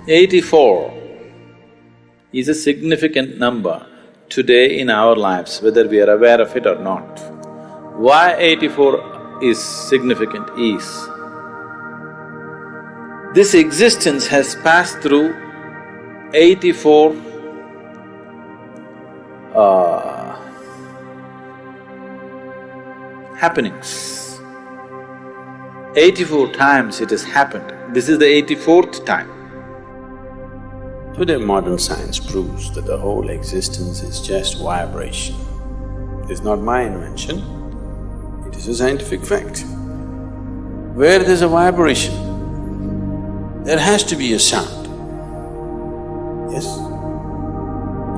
84 is a significant number today in our lives, whether we are aware of it or not. Why 84 is significant is, this existence has passed through 84 happenings. 84 times it has happened. This is the 84th time. Today modern science proves that the whole existence is just vibration. It is not my invention, it is a scientific fact. Where there's a vibration, there has to be a sound. Yes?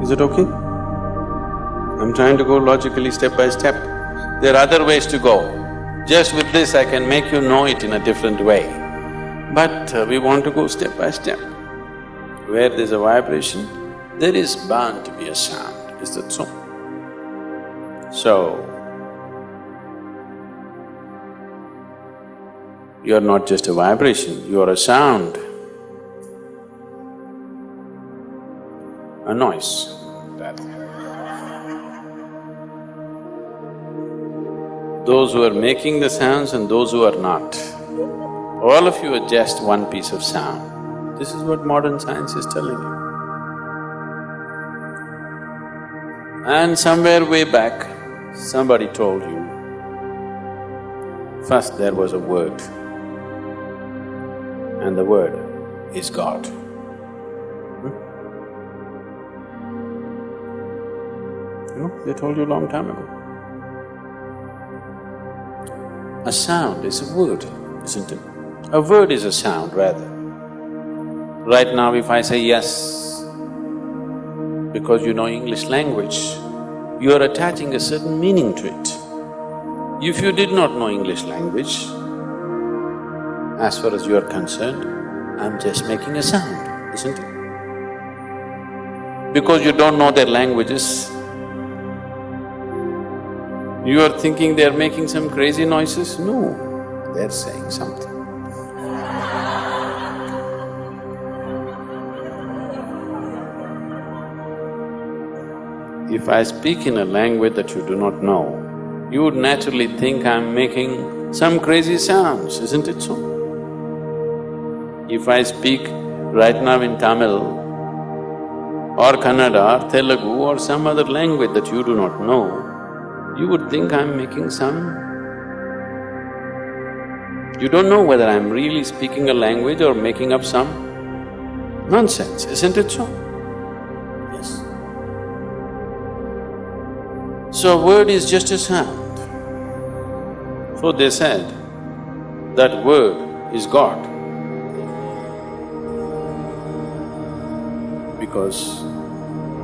Is it okay? I'm trying to go logically step by step. There are other ways to go. Just with this I can make you know it in a different way. But we want to go step by step. Where there's a vibration, there is bound to be a sound, is that so? So, you're not just a vibration, you're a sound, a noise. Those who are making the sounds and those who are not, all of you are just one piece of sound. This is what modern science is telling you. And somewhere way back, somebody told you, first there was a word, and the word is God. You know, they told you a long time ago. A sound is a word, isn't it? A word is a sound, rather. Right now if I say yes, because you know English language, you are attaching a certain meaning to it. If you did not know English language, as far as you are concerned, I'm just making a sound, isn't it? Because you don't know their languages, you are thinking they're making some crazy noises? No, they're saying something. If I speak in a language that you do not know, you would naturally think I'm making some crazy sounds, isn't it so? If I speak right now in Tamil or Kannada or Telugu or some other language that you do not know, you would think I'm making some… You don't know whether I'm really speaking a language or making up some nonsense, isn't it so? Yes. So, word is just a sound. So they said that word is God. Because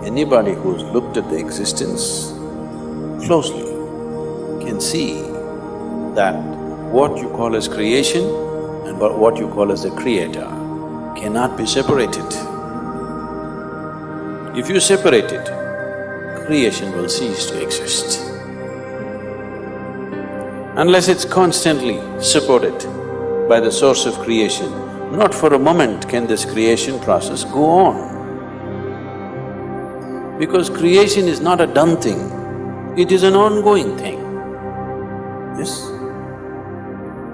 anybody who's looked at the existence closely can see that what you call as creation and what you call as the creator cannot be separated. If you separate it, creation will cease to exist. Unless it's constantly supported by the source of creation, not for a moment can this creation process go on. Because creation is not a done thing, it is an ongoing thing. Yes?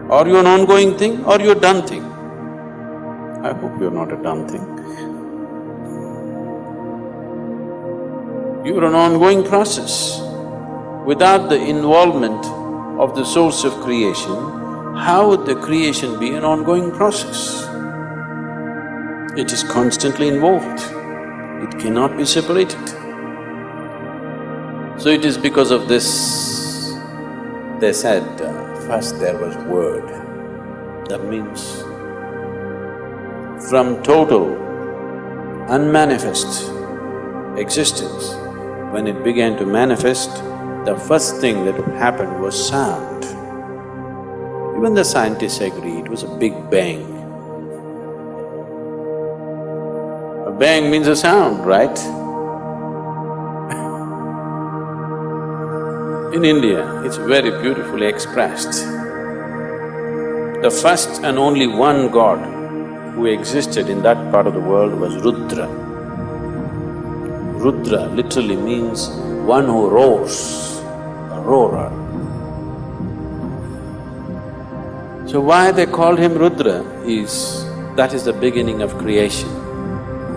Are you an ongoing thing or you're a done thing? I hope you're not a done thing. You're an ongoing process. Without the involvement of the source of creation, how would the creation be an ongoing process? It is constantly involved, it cannot be separated. So it is because of this, they said, first there was word. That means from total, unmanifest existence, when it began to manifest, the first thing that happened was sound. Even the scientists agree it was a big bang. A bang means a sound, right? In India, it's very beautifully expressed. The first and only one God who existed in that part of the world was Rudra. Rudra literally means one who roars, a roarer. So why they called him Rudra is, that is the beginning of creation,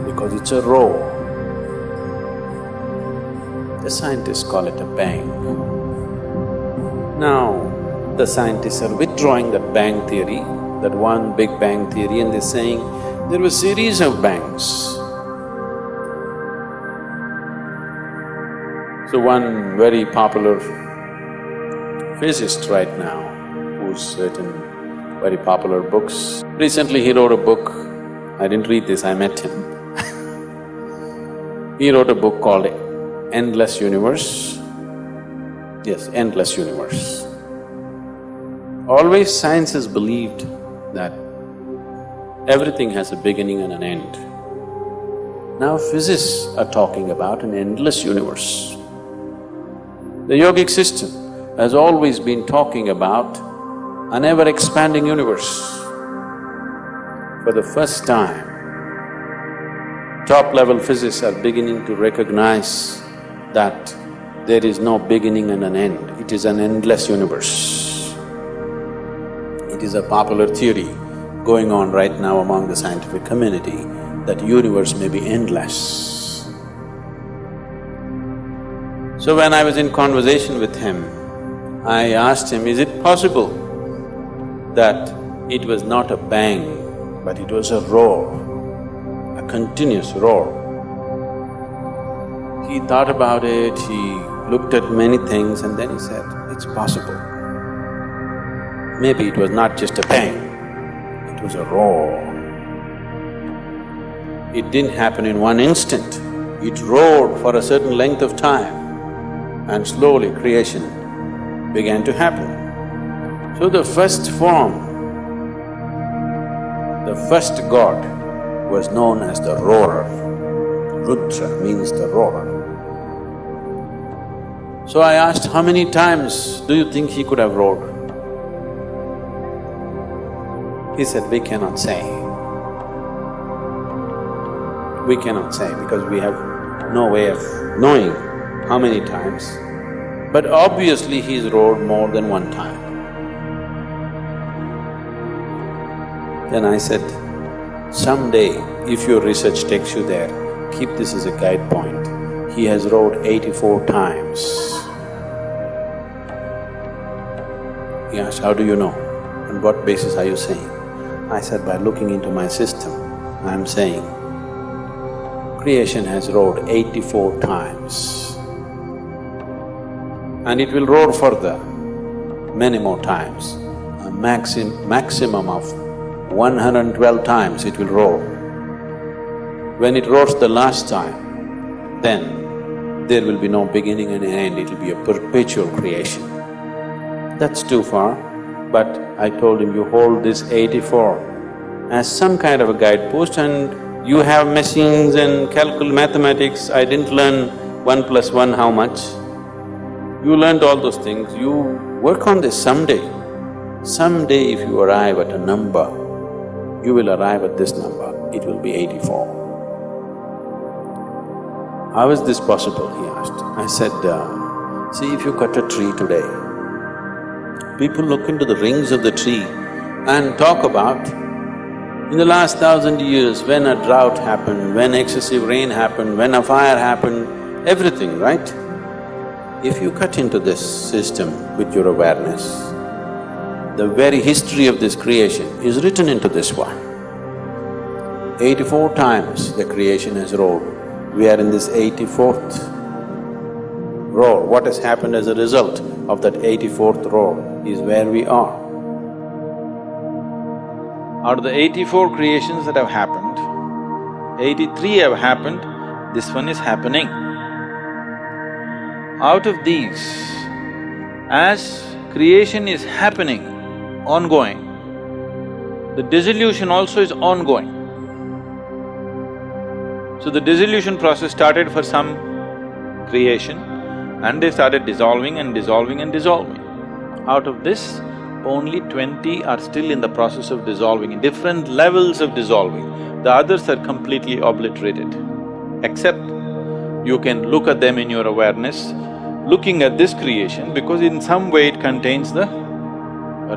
because it's a roar. The scientists call it a bang. Now, the scientists are withdrawing that bang theory, that one big bang theory, and they're saying there were a series of bangs. So one very popular physicist right now, who's written very popular books, recently he wrote a book, I didn't read this, I met him. He wrote a book called Endless Universe. Yes, Endless Universe. Always science has believed that everything has a beginning and an end. Now physicists are talking about an endless universe. The yogic system has always been talking about an ever-expanding universe. For the first time, top-level physicists are beginning to recognize that there is no beginning and an end, it is an endless universe. It is a popular theory going on right now among the scientific community that universe may be endless. So when I was in conversation with him, I asked him, is it possible that it was not a bang, but it was a roar, a continuous roar? He thought about it, he looked at many things and then he said, it's possible. Maybe it was not just a bang, it was a roar. It didn't happen in one instant, it roared for a certain length of time and slowly creation began to happen. So the first form, the first god was known as the roarer. Rudra means the roarer. So I asked, how many times do you think he could have roared? He said, we cannot say. We cannot say because we have no way of knowing how many times, but obviously he's roared more than one time. Then I said, someday if your research takes you there, keep this as a guide point. He has roared 84 times. He asked, how do you know? On what basis are you saying? I said, by looking into my system, I'm saying, creation has roared 84 times. And it will roar further, many more times. A maximum of 112 times it will roar. When it roars the last time, then there will be no beginning and end, it will be a perpetual creation. That's too far, but I told him, you hold this 84 as some kind of a guidepost and you have machines and mathematics. I didn't learn 1 plus 1 how much. You learned all those things, you work on this someday. Someday if you arrive at a number, you will arrive at this number, it will be 84. How is this possible, he asked. I said, see, if you cut a tree today, people look into the rings of the tree and talk about, in the last 1,000 years, when a drought happened, when excessive rain happened, when a fire happened, everything, right? If you cut into this system with your awareness, the very history of this creation is written into this one. 84 times the creation has roared. We are in this 84th roar. What has happened as a result of that 84th roar is where we are. Out of the 84 creations that have happened, 83 have happened, this one is happening. Out of these, as creation is happening, ongoing, the dissolution also is ongoing. So the dissolution process started for some creation and they started dissolving and dissolving and dissolving. Out of this, only 20 are still in the process of dissolving, in different levels of dissolving. The others are completely obliterated. Except you can look at them in your awareness, looking at this creation, because in some way it contains the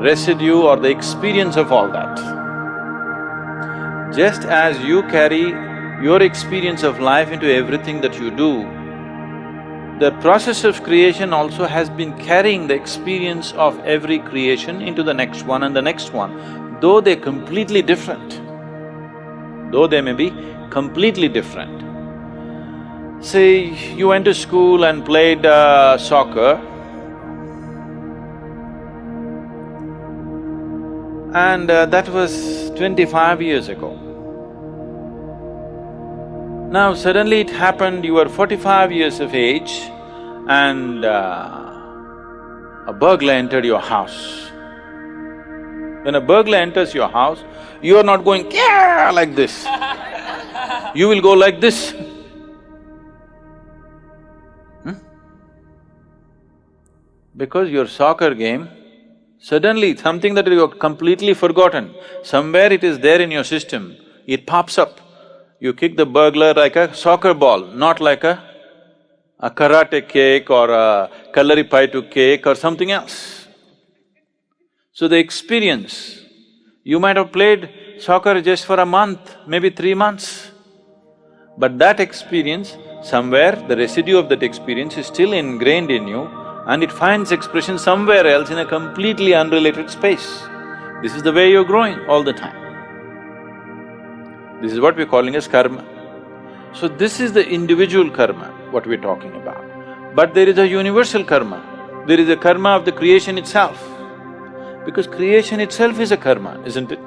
residue or the experience of all that. Just as you carry your experience of life into everything that you do, the process of creation also has been carrying the experience of every creation into the next one and the next one, though they're completely different. Though they may be completely different. Say, you went to school and played soccer, and that was 25 years ago. Now suddenly it happened, you were 45 years of age and a burglar entered your house. When a burglar enters your house, you are not going "Kya!" like this. You will go like this. Because your soccer game, suddenly something that you have completely forgotten, somewhere it is there in your system, it pops up. You kick the burglar like a soccer ball, not like a karate kick or a kalaripaitu kick or something else. So the experience, you might have played soccer just for a month, maybe 3 months, but that experience, somewhere the residue of that experience is still ingrained in you and it finds expression somewhere else in a completely unrelated space. This is the way you're growing all the time. This is what we're calling as karma. So this is the individual karma, what we're talking about. But there is a universal karma, there is a karma of the creation itself. Because creation itself is a karma, isn't it?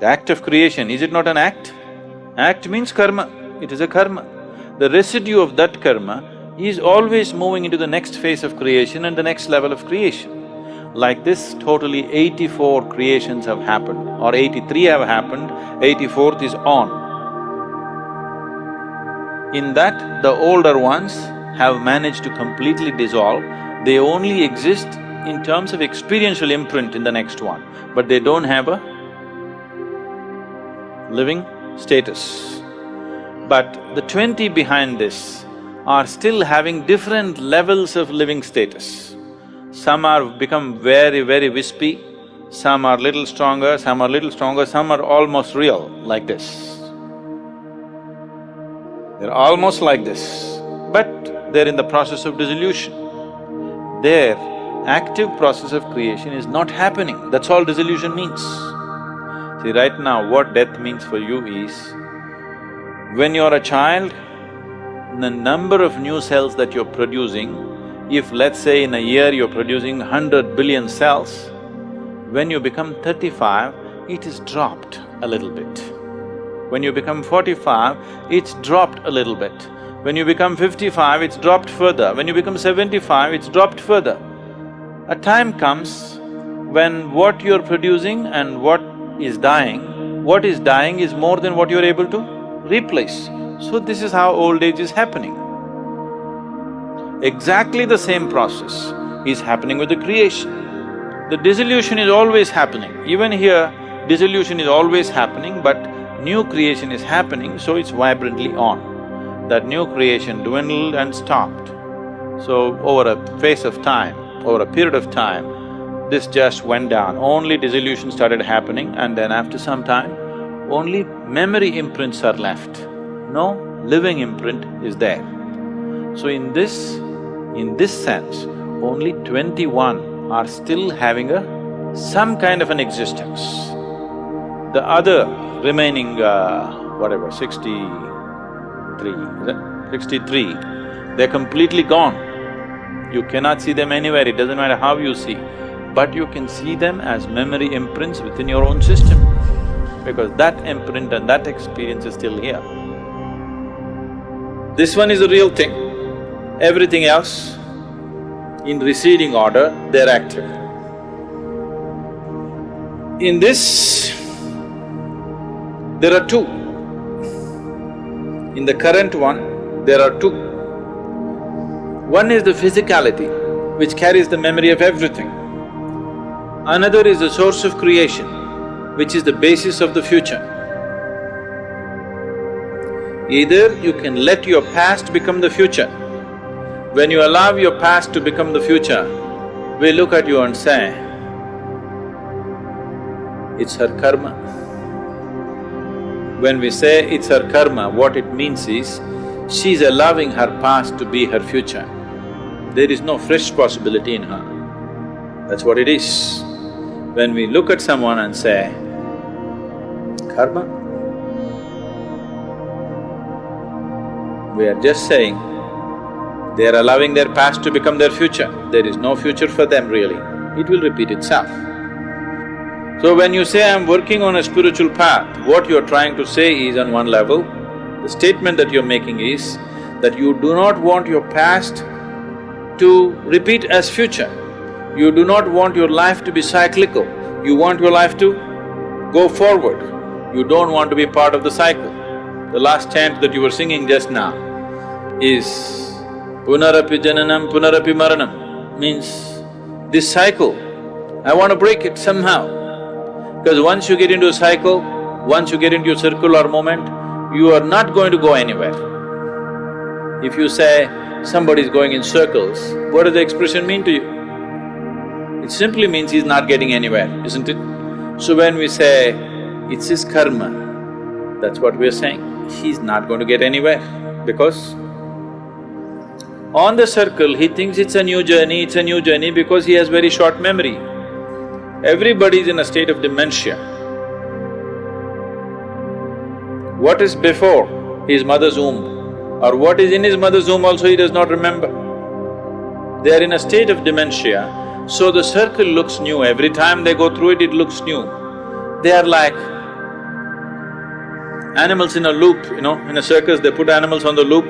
The act of creation, is it not an act? Act means karma, it is a karma. The residue of that karma is always moving into the next phase of creation and the next level of creation. Like this, totally 84 creations have happened, or 83 have happened, 84th is on. In that, the older ones have managed to completely dissolve, they only exist in terms of experiential imprint in the next one, but they don't have a living status. But the 20 behind this are still having different levels of living status. Some are become very, very wispy, some are little stronger, some are little stronger, some are almost real, like this. They're almost like this, but they're in the process of dissolution. Their active process of creation is not happening, that's all dissolution means. See, right now what death means for you is, when you're a child, the number of new cells that you're producing, if let's say in a year you're producing 100 billion cells, when you become 35, it is dropped a little bit. When you become 45, it's dropped a little bit. When you become 55, it's dropped further. When you become 75, it's dropped further. A time comes when what you're producing and what is dying is more than what you're able to replace. So this is how old age is happening. Exactly the same process is happening with the creation. The dissolution is always happening. Even here, dissolution is always happening, but new creation is happening, so it's vibrantly on. That new creation dwindled and stopped. So over a phase of time, over a period of time, this just went down. Only dissolution started happening, and then after some time, only memory imprints are left. No living imprint is there. So in this sense, only 21 are still having some kind of an existence. The other remaining, 63, is it? 63, they're completely gone. You cannot see them anywhere, it doesn't matter how you see, but you can see them as memory imprints within your own system, because that imprint and that experience is still here. This one is the real thing. Everything else, in receding order, they're active. In this, there are two. In the current one, there are two. One is the physicality. which carries the memory of everything. Another is the source of creation, which is the basis of the future. Either you can let your past become the future. When you allow your past to become the future, we look at you and say, it's her karma. When we say it's her karma, what it means is, she's allowing her past to be her future. There is no fresh possibility in her. That's what it is. When we look at someone and say, karma, we are just saying, they are allowing their past to become their future. There is no future for them really. It will repeat itself. So when you say, I'm working on a spiritual path, what you're trying to say is, on one level, the statement that you're making is that you do not want your past to repeat as future. You do not want your life to be cyclical. You want your life to go forward. You don't want to be part of the cycle. The last chant that you were singing just now is Punarapi Jananam Punarapi Maranam, means this cycle, I want to break it somehow. Because once you get into a cycle, once you get into a circular moment, you are not going to go anywhere. If you say somebody is going in circles, what does the expression mean to you? It simply means he's not getting anywhere, isn't it? So when we say, it's his karma, that's what we're saying. He's not going to get anywhere because on the circle, he thinks it's a new journey because he has very short memory. Everybody is in a state of dementia. What is before his mother's womb or what is in his mother's womb also he does not remember. They are in a state of dementia, so the circle looks new. Every time they go through it, it looks new. They are like animals in a loop, in a circus they put animals on the loop.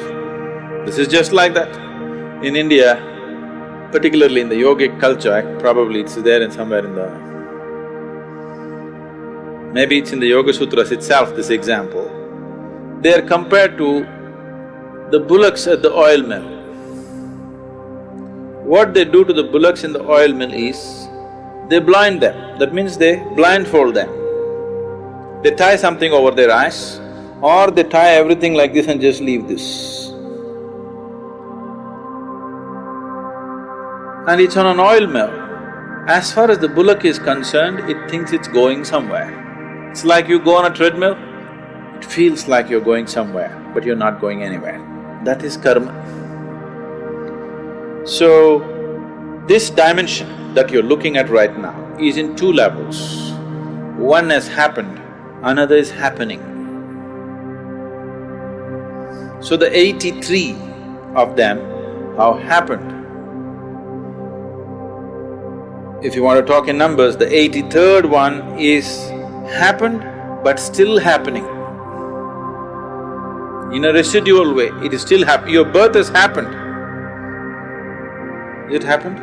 This is just like that. In India, particularly in the yogic culture, probably it's there in somewhere in the… maybe it's in the Yoga Sutras itself, this example. They are compared to the bullocks at the oil mill. What they do to the bullocks in the oil mill is, they blind them, that means they blindfold them. They tie something over their eyes or they tie everything like this and just leave this. And it's on an oil mill. As far as the bullock is concerned, it thinks it's going somewhere. It's like you go on a treadmill, it feels like you're going somewhere, but you're not going anywhere. That is karma. So, this dimension that you're looking at right now is in two levels. One has happened, another is happening. So the 83 of them have happened. If you want to talk in numbers, the 83rd one is happened but still happening. In a residual way, it is still happening. Your birth has happened. Is it happened?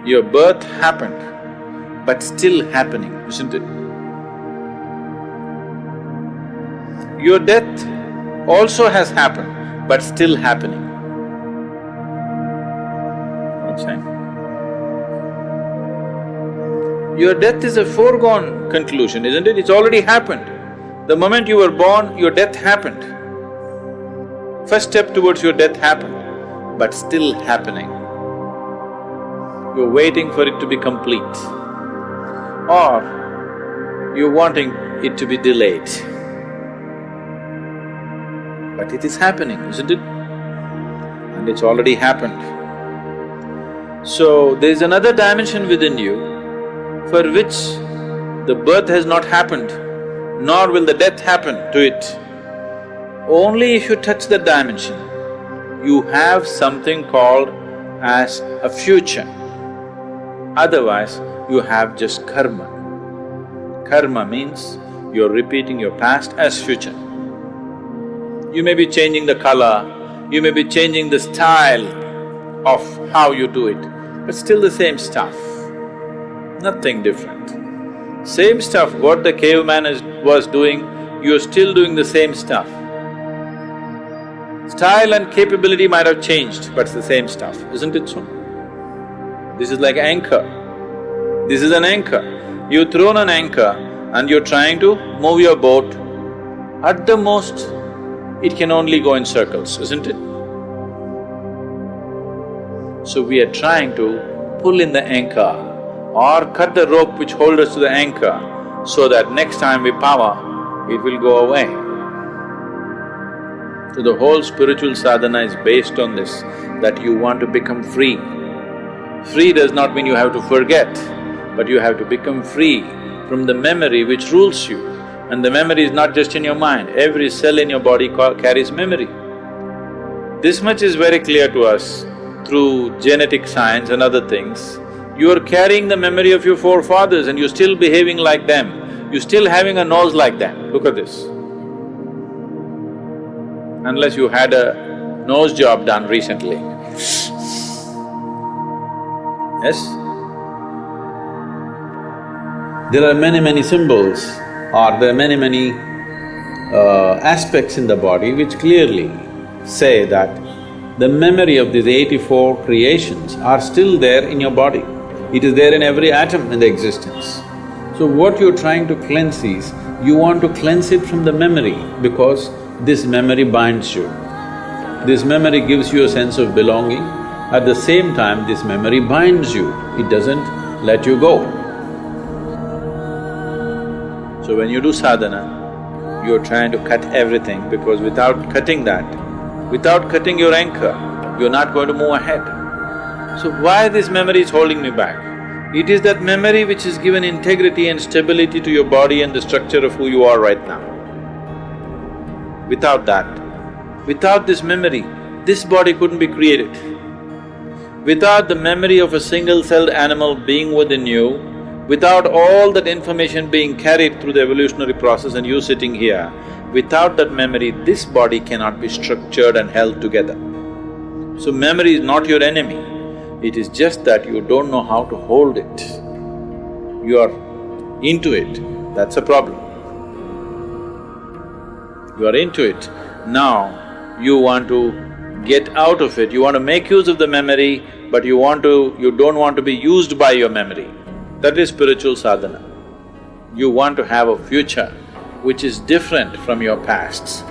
Your birth happened, but still happening, isn't it? Your death also has happened, but still happening. Your death is a foregone conclusion, isn't it? It's already happened. The moment you were born, your death happened. First step towards your death happened, but still happening. You're waiting for it to be complete, or you're wanting it to be delayed. But it is happening, isn't it? And it's already happened. So, there's another dimension within you for which the birth has not happened, nor will the death happen to it. Only if you touch that dimension, you have something called as a future. Otherwise, you have just karma. Karma means you're repeating your past as future. You may be changing the color, you may be changing the style of how you do it, but still the same stuff, nothing different. Same stuff, what the caveman was doing, you're still doing the same stuff. style and capability might have changed, but it's the same stuff, isn't it so? This is like anchor. This is an anchor. You've thrown an anchor and you're trying to move your boat. At the most, it can only go in circles, isn't it? So we are trying to pull in the anchor or cut the rope which holds us to the anchor so that next time we power, it will go away. So the whole spiritual sadhana is based on this, that you want to become free. Free does not mean you have to forget, but you have to become free from the memory which rules you. And the memory is not just in your mind, every cell in your body carries memory. This much is very clear to us through genetic science and other things. You are carrying the memory of your forefathers and you're still behaving like them. You're still having a nose like them, look at this. Unless you had a nose job done recently. Yes? There are many symbols or there are many aspects in the body which clearly say that the memory of these 84 creations are still there in your body. It is there in every atom in the existence. So what you're trying to cleanse is, you want to cleanse it from the memory because this memory binds you. This memory gives you a sense of belonging. At the same time, this memory binds you, it doesn't let you go. So when you do sadhana, you're trying to cut everything because without cutting that, without cutting your anchor, you're not going to move ahead. So why this memory is holding me back? It is that memory which has given integrity and stability to your body and the structure of who you are right now. Without that, without this memory, this body couldn't be created. Without the memory of a single-celled animal being within you, without all that information being carried through the evolutionary process and you sitting here, without that memory, this body cannot be structured and held together. So memory is not your enemy, it is just that you don't know how to hold it. You are into it, that's a problem. You are into it, now you want to get out of it, you want to make use of the memory, but you don't want to be used by your memory. That is spiritual sadhana. You want to have a future which is different from your pasts.